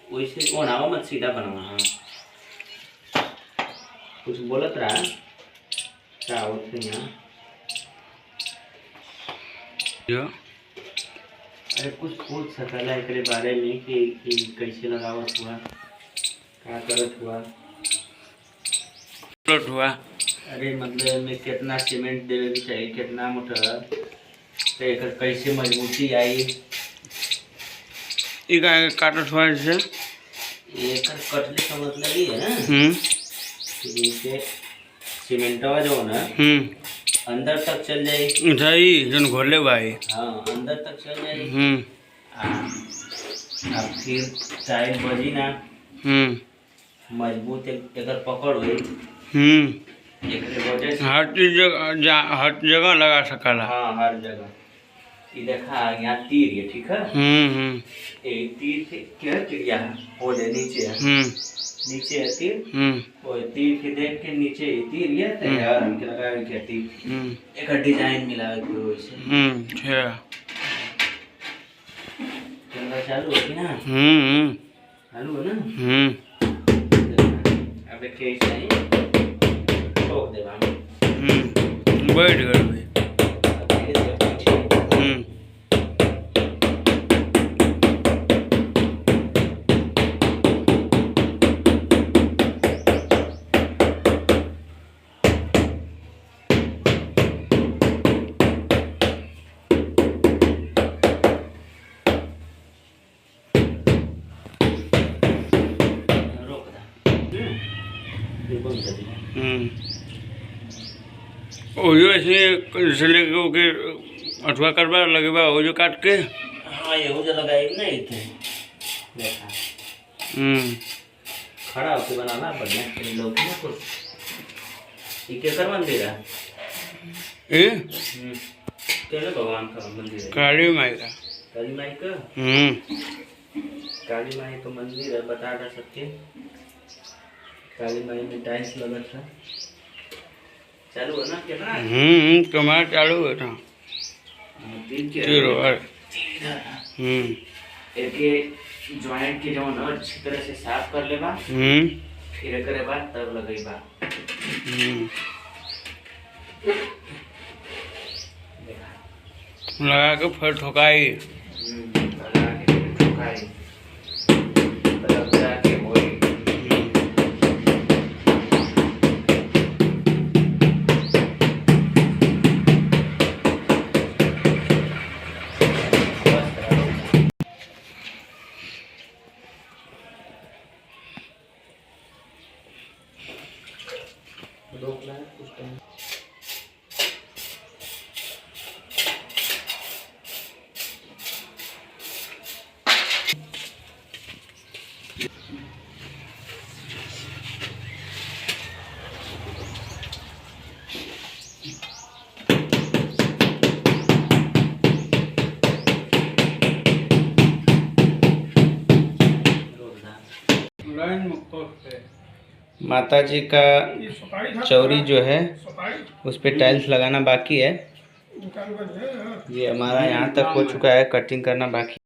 वैसे बनाओ मत, सीधा बनाओ। हाँ कुछ बोलत रहा क्या होते यहाँ। अरे कुछ पूछ सकला एकरे बारे में कि कैसे लगावत हुआ, क्या करत हुआ। अरे मतलब में कितना सीमेंट देवे के चाहिए, कितना मोटर, तो एक कैसे मजबूती आई। काटत हुआ जैसे एक कटने का मतलब ये है ना कि जैसे सीमेंटवा जो है ना अंदर तक चल जाए। सही जन घोले भाई। हाँ अंदर तक चल जाए। अब फिर टाइल बजी ना मजबूत एक पकड़ हुई। हर जगह लगा सकला। हाँ हर जगह। ये देखा यहाँ तीर है, ठीक है। ये तीर क्या चिड़िया वो नीचे है। नीचे है तीर। वो तीर के देख के नीचे तीर ये तैयार हमके लगा के तीर एक डिजाइन मिला है कोई वैसे। कैमरा चालू है कि ना? चालू है ना। अब कैसे है ठोक दे हम बैठ गए भाई। ऐसे लेके के अथवा करवा लगेगा वो जो काट के। हाँ ये जो लगाई नहीं थे देखा। खड़ा होके बनाना बढ़िया लोग ना कुछ। ये क्या मंदिर है? ये केले भगवान का मंदिर है। काली माई का। काली माई का। काली माई का मंदिर है, बता रहा सबके। काली माई में टाइल्स लगा था। चालू है ना कैमरा? कैमरा चालू है ना। एक जॉइंट के जो ना अच्छी तरह से साफ कर लेबा। फिर करे बाद तब लगेबा। लगा के फिर ठोकाई। लगा के ठोकाई तब जाके होई। रोकना है कुछ टाइम। माता जी का चौरी जो है उस पे टाइल्स लगाना बाकी है। ये हमारा यहाँ तक हो चुका है, कटिंग करना बाकी।